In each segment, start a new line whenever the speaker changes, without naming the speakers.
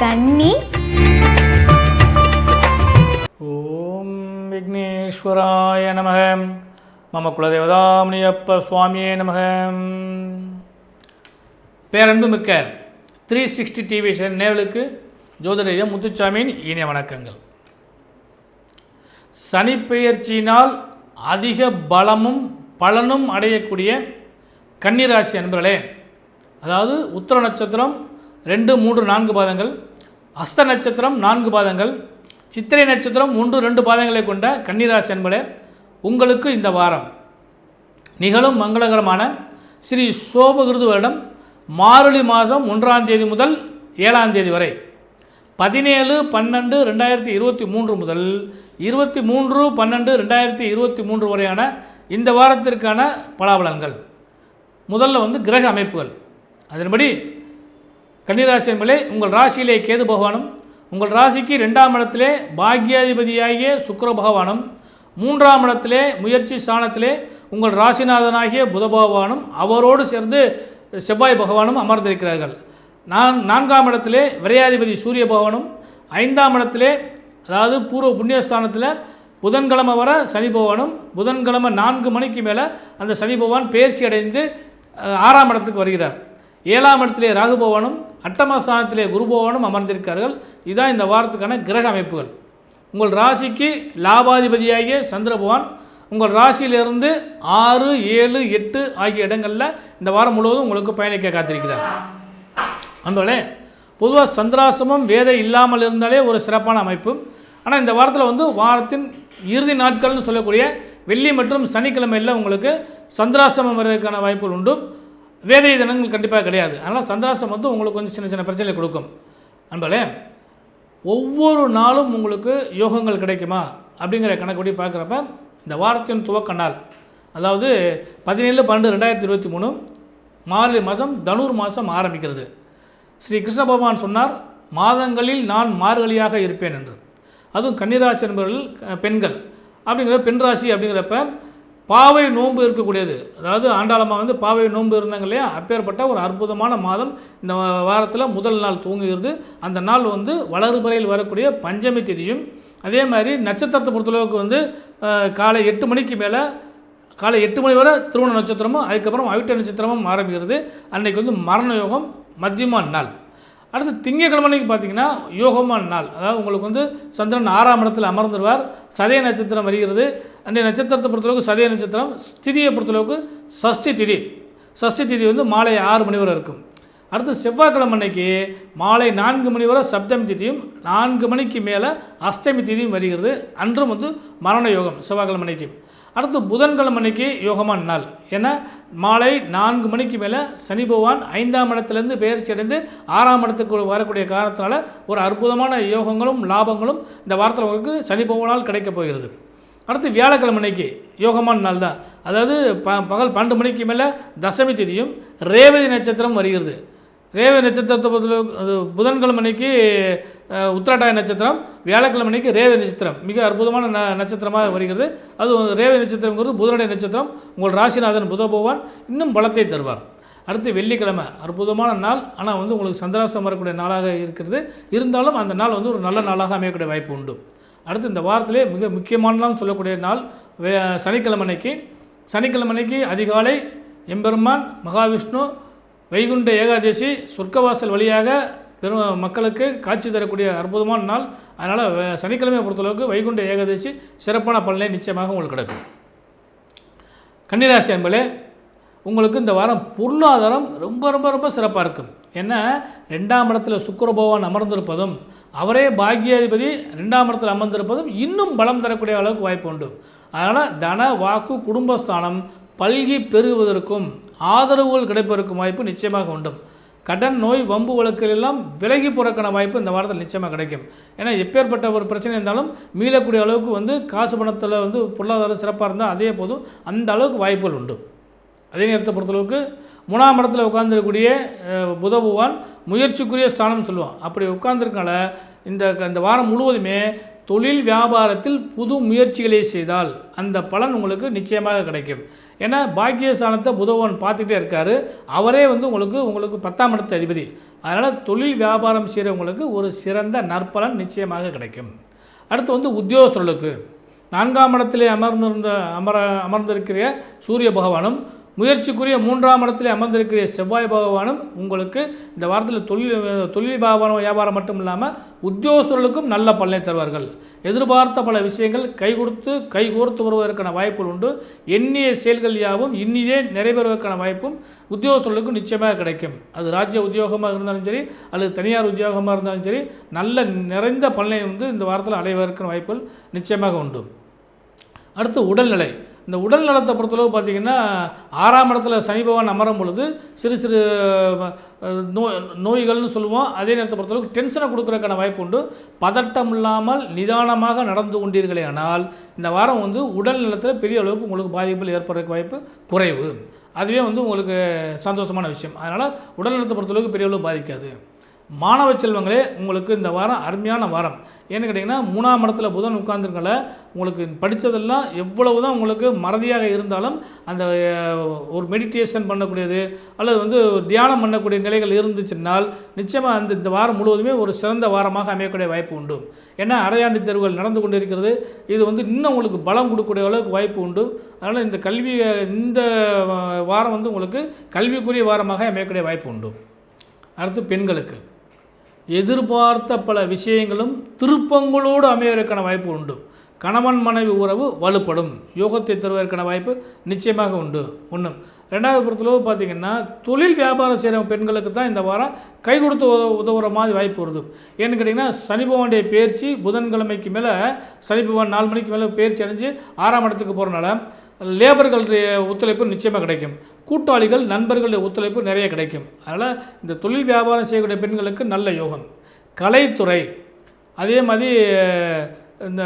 கன்னி.
ஓம் விக்னேஸ்வராய நமக. மம குலதேவதாமணியப்ப சுவாமியே நமக. பேரன்பு மிக்க 360 டிவி நேயர்களுக்கு ஜோதிடர் முத்துசாமியின் இனிய வணக்கங்கள். சனிப்பெயர்ச்சியினால் அதிக பலமும் பலனும் அடையக்கூடிய கன்னிராசி அன்பர்களே, அதாவது உத்திர நட்சத்திரம் 2, 3, 4 பாதங்கள், அஸ்த நட்சத்திரம் 4 பாதங்கள், சித்திரை நட்சத்திரம் 1, 2 பாதங்களை கொண்ட கன்னிராசி அன்பர்களே, உங்களுக்கு இந்த வாரம் நிகழும் மங்களகரமான ஸ்ரீ சோபகிருது வருடம் மார்கழி மாதம் 1ஆம் தேதி முதல் 7ஆம் தேதி வரை 17/12/2023 முதல் 23/12/2023 வரையான இந்த வாரத்திற்கான பலாபலன்கள். முதல்ல கிரக அமைப்புகள். அதன்படி கன்னிராசி என்பதே உங்கள் ராசியிலே கேது பகவானும், உங்கள் ராசிக்கு 2ஆம் இடத்திலே பாக்யாதிபதியாகிய சுக்கிர பகவானும், 3ஆம் இடத்திலே முயற்சி ஸ்தானத்திலே உங்கள் ராசிநாதனாகிய புத பகவானும் அவரோடு சேர்ந்து செவ்வாய் பகவானும் அமர்ந்திருக்கிறார்கள். 4ஆம் இடத்திலே விரையாதிபதி சூரிய பகவானும், 5ஆம் இடத்திலே அதாவது பூர்வ புண்ணியஸ்தானத்தில் புதன்கிழமை வர சனி பகவானும், புதன்கிழமை 4 மணிக்கு மேலே அந்த சனி பகவான் பெயர்ச்சி அடைந்து 6ஆம் இடத்துக்கு வருகிறார். 7ஆம் இடத்திலே ராகு பகவானும், 8ஆம் ஸ்தானத்திலே குரு பகவானும் அமர்ந்திருக்கிறார்கள். இதுதான் இந்த வாரத்துக்கான கிரக அமைப்புகள். உங்கள் ராசிக்கு லாபாதிபதியாகிய சந்திர பகவான் உங்கள் ராசியிலிருந்து 6, 7, 8 ஆகிய இடங்களில் இந்த வாரம் முழுவதும் உங்களுக்கு பயணிக்க காத்திருக்கிறார். அன்பர்களே, பொதுவாக சந்திராசிரமம் வேதை இல்லாமல் இருந்தாலே ஒரு சிறப்பான அமைப்பு. ஆனால் இந்த வாரத்தில் வாரத்தின் இறுதி நாட்கள்னு சொல்லக்கூடிய வெள்ளி மற்றும் சனிக்கிழமையில் உங்களுக்கு சந்திராசிரமம் வருவதற்கான வாய்ப்புகள் உண்டு. வேதை தினங்கள் கண்டிப்பாக கிடையாது. அதனால் சந்திராசிரமம் உங்களுக்கு கொஞ்சம் சின்ன சின்ன பிரச்சனை கொடுக்கும். அன்பர்களே, ஒவ்வொரு நாளும் உங்களுக்கு யோகங்கள் கிடைக்குமா அப்படிங்கிற கணக்குப்படி பார்க்குறப்ப இந்த வாரத்தின் துவக்க நாள், அதாவது 17/12/2023 மார்கழி மாதம் தனுர் மாதம் ஆரம்பிக்கிறது. ஸ்ரீ கிருஷ்ண பகவான் சொன்னார், மாதங்களில் நான் மார்கழியாக இருப்பேன் என்று. அதுவும் கன்னிராசி என்பவர்கள் பெண்கள் அப்படிங்கிற பெண் ராசி அப்படிங்கிறப்ப பாவை நோன்பு இருக்கக்கூடியது, அதாவது ஆண்டாளமாக பாவை நோன்பு இருந்தாங்க இல்லையா, அப்பேற்பட்ட ஒரு அற்புதமான மாதம் இந்த வாரத்தில் முதல் நாள் துவங்குகிறது. அந்த நாள் வளர்பிறையில் வரக்கூடிய பஞ்சமி திதியும், அதே மாதிரி நட்சத்திரத்தை பொறுத்தளவுக்கு காலை 8 மணிக்கு மேலே காலை 8 மணி வரை திருவோண நட்சத்திரமும் அதுக்கப்புறம் அவிட்ட நட்சத்திரமும் ஆரம்பிக்கிறது. அன்றைக்கி மரண யோகம் மத்தியமான நாள். அடுத்து திங்கட்கிழமைக்கு பார்த்திங்கன்னா யோகமான நாள், அதாவது உங்களுக்கு சந்திரன் 6ஆம் இடத்தில் அமர்ந்துருவார். சதய நட்சத்திரம் வருகிறது. அன்றைய நட்சத்திரத்தை பொறுத்தளவுக்கு சதய நட்சத்திரம், திதியை பொறுத்தளவுக்கு சஷ்டி திதி. சஷ்டி திதி மாலை 6 மணி வரை இருக்கும். அடுத்து செவ்வாய்க்கிழமை அன்னைக்கு மாலை 4 மணி வரை சப்தமி திதியும் 4 மணிக்கு மேலே அஷ்டமி திதியும் வருகிறது. அன்றும் மரண யோகம் செவ்வாய்க்கிழமை அன்னைக்கு. அடுத்து புதன்கிழமை அன்னைக்கு யோகமான நாள். ஏன்னா மாலை 4 மணிக்கு மேலே சனி பகவான் 5ஆம் இடத்துலேருந்து பெயர்ச்சி அடைந்து 6ஆம் இடத்துக்கு வரக்கூடிய காரணத்தினால ஒரு அற்புதமான யோகங்களும் லாபங்களும் இந்த வாரத்தில் உங்களுக்கு சனி பகவானால் கிடைக்கப் போகிறது. அடுத்து வியாழக்கிழமை அன்னைக்கு யோகமான நாள் தான், அதாவது பகல் 12 மணிக்கு மேலே தசமி திதியும் ரேவதி நட்சத்திரம் வருகிறது. ரேவதி நட்சத்திரத்தை பொறுத்தளவுக்கு புதன்கிழமை அன்னைக்கு உத்திராட்டாய நட்சத்திரம், வியாழக்கிழமை அன்னைக்கு ரேவதி நட்சத்திரம் மிக அற்புதமான நட்சத்திரமாக வருகிறது. அது ரேவதி நட்சத்திரங்கிறது புதனுடைய நட்சத்திரம். உங்கள் ராசிநாதன் புத பகவான் இன்னும் பலத்தை தருவார். அடுத்து வெள்ளிக்கிழமை அற்புதமான நாள், ஆனால் உங்களுக்கு சந்திராசிரமம் வரக்கூடிய நாளாக இருக்கிறது. இருந்தாலும் அந்த நாள் ஒரு நல்ல நாளாக அமையக்கூடிய வாய்ப்பு உண்டு. அடுத்து இந்த வாரத்திலே மிக முக்கியமான நாள் சொல்லக்கூடிய நாள் சனிக்கிழமை அன்னைக்கு. சனிக்கிழமை அன்னைக்கு அதிகாலை எம்பெருமான் மகாவிஷ்ணு வைகுண்ட ஏகாதசி சொர்க்கவாசல் வழியாக மக்களுக்கு காட்சி தரக்கூடிய அற்புதமான நாள். அதனால் சனிக்கிழமையை பொறுத்தளவுக்கு வைகுண்ட ஏகாதசி சிறப்பான பலனை நிச்சயமாக உங்களுக்கு கிடைக்கும். கன்னிராசி என்பதே உங்களுக்கு இந்த வாரம் பொருளாதாரம் ரொம்ப ரொம்ப ரொம்ப சிறப்பாக இருக்கும். ஏன்னா 2ஆம் இடத்துல சுக்கிர பகவான் அமர்ந்திருப்பதும், அவரே பாக்யாதிபதி 2ஆம் இடத்தில் அமர்ந்திருப்பதும் இன்னும் பலம் தரக்கூடிய அளவுக்கு வாய்ப்பு உண்டு. அதனால் தன வாக்கு குடும்பஸ்தானம் பல்கி பெருகுவதற்கும் ஆதரவுகள் கிடைப்பதற்கும் வாய்ப்பு நிச்சயமாக உண்டு. கடன் நோய் வம்பு வழக்குகள் எல்லாம் விலகி போறக்கான வாய்ப்பு இந்த வாரத்தில் நிச்சயமாக கிடைக்கும். ஏன்னா எப்பேற்பட்ட ஒரு பிரச்சனை இருந்தாலும் மீளக்கூடிய அளவுக்கு காசு பணத்தில் பொருளாதாரம் சிறப்பாக இருந்தால் அதே போதும் அந்த அளவுக்கு வாய்ப்புகள் உண்டு. அதே நேரத்தை பொறுத்தளவுக்கு 3ஆம் இடத்துல உட்கார்ந்துருக்கக்கூடிய புத பகவான் முயற்சிக்குரிய ஸ்தானம் சொல்லுவோம். அப்படி உட்கார்ந்துருக்கனால இந்த வாரம் முழுவதுமே தொழில் வியாபாரத்தில் புது முயற்சிகளை செய்தால் அந்த பலன் உங்களுக்கு நிச்சயமாக கிடைக்கும். ஏன்னா பாக்கியஸ்தானத்தை புதன் பார்த்துக்கிட்டே இருக்கார். அவரே வந்து உங்களுக்கு 10ஆம் இடத்து அதிபதி. அதனால் தொழில் வியாபாரம் செய்கிறவங்களுக்கு ஒரு சிறந்த நற்பலன் நிச்சயமாக கிடைக்கும். அடுத்து வந்து உத்தியோகஸ்தர்களுக்கு 4ஆம் இடத்திலே அமர்ந்திருக்கிற சூரிய பகவானும் முயற்சிக்குரிய 3ஆம் இடத்திலே அமர்ந்திருக்கிற செவ்வாய் பகவானும் உங்களுக்கு இந்த வாரத்தில் தொழில் வியாபாரம் மட்டும் இல்லாமல் உத்தியோகஸ்தர்களுக்கும் நல்ல பலனை தருவார்கள். எதிர்பார்த்த பல விஷயங்கள் கைகோர்த்து வருவதற்கான வாய்ப்புகள் உண்டு. எண்ணிய செயல்கள் யாவும் இன்னியே நிறைவேறுவதற்கான வாய்ப்பும் உத்தியோகஸ்தர்களுக்கும் நிச்சயமாக கிடைக்கும். அது ராஜ்ய உத்தியோகமாக இருந்தாலும் சரி அல்லது தனியார் உத்தியோகமாக இருந்தாலும் சரி நல்ல நிறைந்த பலனை வந்து இந்த வாரத்தில் அடைவதற்கான வாய்ப்புகள் நிச்சயமாக உண்டு. அடுத்து உடல்நிலை. இந்த உடல் நலத்தை பொறுத்தளவு பார்த்திங்கன்னா 6ஆம் இடத்துல சனி பகவான் அமரும் பொழுது சிறு நோய்கள்னு சொல்லுவோம். அதே நேரத்தை பொறுத்தளவுக்கு டென்ஷனை கொடுக்குறதுக்கான வாய்ப்பு உண்டு. பதட்டம் இல்லாமல் நிதானமாக நடந்து கொண்டீர்களே ஆனால் இந்த வாரம் வந்து உடல் நலத்தில் பெரிய அளவுக்கு உங்களுக்கு பாதிப்புகள் ஏற்படுறதுக்கு வாய்ப்பு குறைவு. அதுவே வந்து உங்களுக்கு சந்தோஷமான விஷயம். அதனால் உடல் நலத்தை பொறுத்தளவுக்கு பெரிய அளவு பாதிக்காது. மாணவ செல்வங்களே, உங்களுக்கு இந்த வாரம் அருமையான வாரம். ஏன்னு கேட்டிங்கன்னா 3ஆம் இடத்துல புதன் உட்கார்ந்துருக்கல உங்களுக்கு படித்ததெல்லாம் எவ்வளவு தான் உங்களுக்கு மறதியாக இருந்தாலும் அந்த ஒரு மெடிடேஷன் பண்ணக்கூடியது அல்லது வந்து தியானம் பண்ணக்கூடிய நிலைகள் இருந்துச்சுன்னால் நிச்சயமாக இந்த வாரம் முழுவதுமே ஒரு சிறந்த வாரமாக அமையக்கூடிய வாய்ப்பு உண்டு. ஏன்னா அரையாண்டு தேர்வுகள் நடந்து கொண்டு இருக்கிறது. இது வந்து இன்னும் உங்களுக்கு பலம் கொடுக்கக்கூடிய அளவுக்கு வாய்ப்பு உண்டு. அதனால் இந்த வாரம் வந்து உங்களுக்கு கல்விக்குரிய வாரமாக அமையக்கூடிய வாய்ப்பு உண்டு. அடுத்து பெண்களுக்கு எதிர்பார்த்த பல விஷயங்களும் திருப்பங்களோடு அமைவதற்கான வாய்ப்பு உண்டு. கணவன் மனைவி உறவு வலுப்படும். யோகத்தை தருவதற்கான வாய்ப்பு நிச்சயமாக உண்டு. 1. 2வது பொறுத்தளவு பார்த்திங்கன்னா தொழில் வியாபாரம் செய்கிற பெண்களுக்கு தான் இந்த வாரம் கை கொடுத்து உதவுற மாதிரி வாய்ப்பு வருது. ஏன்னு கேட்டிங்கன்னா சனி பகவானுடைய பயிற்சி புதன்கிழமைக்கு மேலே சனி பகவான் 4 மணிக்கு மேலே பயிற்சி அடைஞ்சு 6ஆம் இடத்துக்கு போகிறனால லேபர்களுடைய ஒத்துழைப்பு நிச்சயமாக கிடைக்கும். கூட்டாளிகள் நண்பர்களுடைய ஒத்துழைப்பு நிறைய கிடைக்கும். அதனால் இந்த தொழில் வியாபாரம் செய்யக்கூடிய பெண்களுக்கு நல்ல யோகம். கலைத்துறை அதே மாதிரி இந்த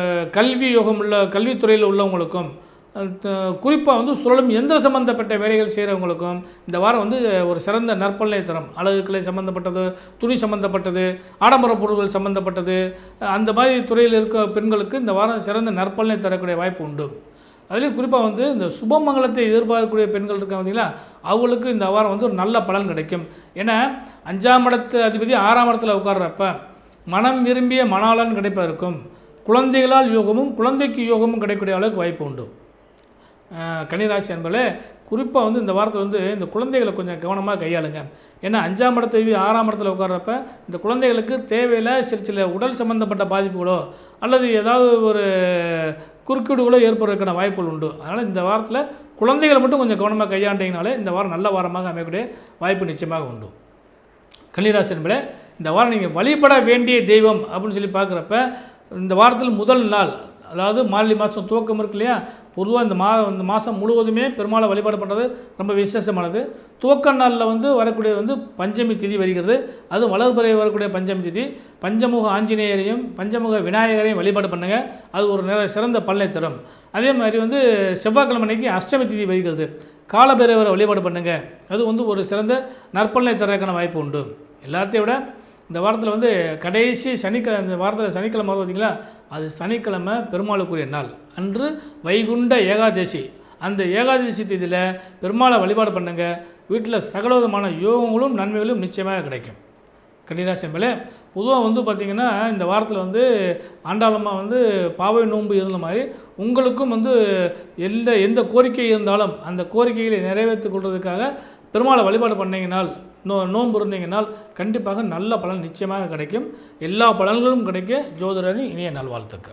கல்வித்துறையில் உள்ளவங்களுக்கும் குறிப்பாக வந்து சுழலும் எந்திர சம்பந்தப்பட்ட வேலைகள் செய்கிறவங்களுக்கும் இந்த வாரம் வந்து ஒரு சிறந்த நற்பலனை தரும். அழகுக்கலை சம்மந்தப்பட்டது, துணி சம்மந்தப்பட்டது, ஆடம்பர பொருட்கள் சம்மந்தப்பட்டது, அந்த மாதிரி துறையில் இருக்க பெண்களுக்கு இந்த வாரம் சிறந்த நற்பலனை தரக்கூடிய வாய்ப்பு உண்டு. அதுலேயும் குறிப்பாக வந்து இந்த சுபமங்கலத்தை எதிர்பார்க்கக்கூடிய பெண்கள் இருக்காங்க பார்த்தீங்களா, அவங்களுக்கு இந்த வாரம் வந்து ஒரு நல்ல பலன் கிடைக்கும். ஏன்னா 5ஆம் இடத்து அதிபதி 6ஆம் இடத்துல உட்கார்றப்ப மனம் விரும்பிய மணாளன் கிடைப்பதற்கும் குழந்தைகளால் யோகமும் குழந்தைக்கு யோகமும் கிடைக்கக்கூடிய அளவுக்கு வாய்ப்பு உண்டு. கன்னிராசி என்பதே குறிப்பாக வந்து இந்த வாரத்தில் வந்து இந்த குழந்தைகளை கொஞ்சம் கவனமாக கையாளுங்க. ஏன்னா 5ஆம் இடத்தை 6ஆம் இடத்துல உட்கார்றப்ப இந்த குழந்தைகளுக்கு தேவையில்லை சில உடல் சம்பந்தப்பட்ட பாதிப்புகளோ அல்லது ஏதாவது ஒரு குறுக்கீடுகளோ ஏற்படுறதுக்கான வாய்ப்புகள் உண்டு. அதனால் இந்த வாரத்தில் குழந்தைகளை மட்டும் கொஞ்சம் கவனமாக கையாண்டிங்கனாலே இந்த வாரம் நல்ல வாரமாக அமையக்கூடிய வாய்ப்பு நிச்சயமாக உண்டு. கன்னிராசி என்பதே இந்த வாரம் நீங்கள் வழிபட வேண்டிய தெய்வம் அப்படின்னு சொல்லி பார்க்குறப்ப இந்த வாரத்தில் முதல் நாள் அதாவது மார்கழி மாதம் துவக்கம் இருக்கு இல்லையா, பொதுவாக இந்த மாதம் முழுவதுமே பெருமாளை வழிபாடு பண்ணுறது ரொம்ப விசேஷமானது. துவக்க நாளில் வந்து வரக்கூடிய வந்து பஞ்சமி திதி வருகிறது. அது வளர்பிறை வரக்கூடிய பஞ்சமி திதி. பஞ்சமுக ஆஞ்சநேயரையும் பஞ்சமுக விநாயகரையும் வழிபாடு பண்ணுங்கள். அது ஒரு சிறந்த பலனை தரும். அதே மாதிரி வந்து செவ்வாய்க்கிழமை அன்னைக்கு அஷ்டமி திதி வருகிறது. காலபைரவரை வழிபாடு பண்ணுங்கள். அது வந்து ஒரு சிறந்த நற்பலனை தரக்கான வாய்ப்பு உண்டு. எல்லாத்தையும் விட இந்த வாரத்தில் வந்து கடைசி இந்த வாரத்தில் சனிக்கிழமை வரும் பார்த்தீங்களா, அது சனிக்கிழமை பெருமாளுக்குரிய நாள். அன்று வைகுண்ட ஏகாதசி. அந்த ஏகாதசி தேதியில் பெருமாளை வழிபாடு பண்ணுங்க. வீட்டில் சகலவிதமான யோகங்களும் நன்மைகளும் நிச்சயமாக கிடைக்கும். கன்னிராசி என்பதே பொதுவாக வந்து பார்த்திங்கன்னா இந்த வாரத்தில் வந்து ஆண்டாளமாக வந்து பாவை நோன்பு இருந்த மாதிரி உங்களுக்கும் வந்து எந்த கோரிக்கை இருந்தாலும் அந்த கோரிக்கைகளை நிறைவேற்றி கொள்வதற்காக பெருமாளை வழிபாடு பண்ணிங்கனால் நோன்பு இருந்தீங்கனால் கண்டிப்பாக நல்ல பலன் நிச்சயமாக கிடைக்கும். எல்லா பலன்களும் கிடைக்க ஜோதிடரின் இனிய நல்வாழ்த்துக்கள்.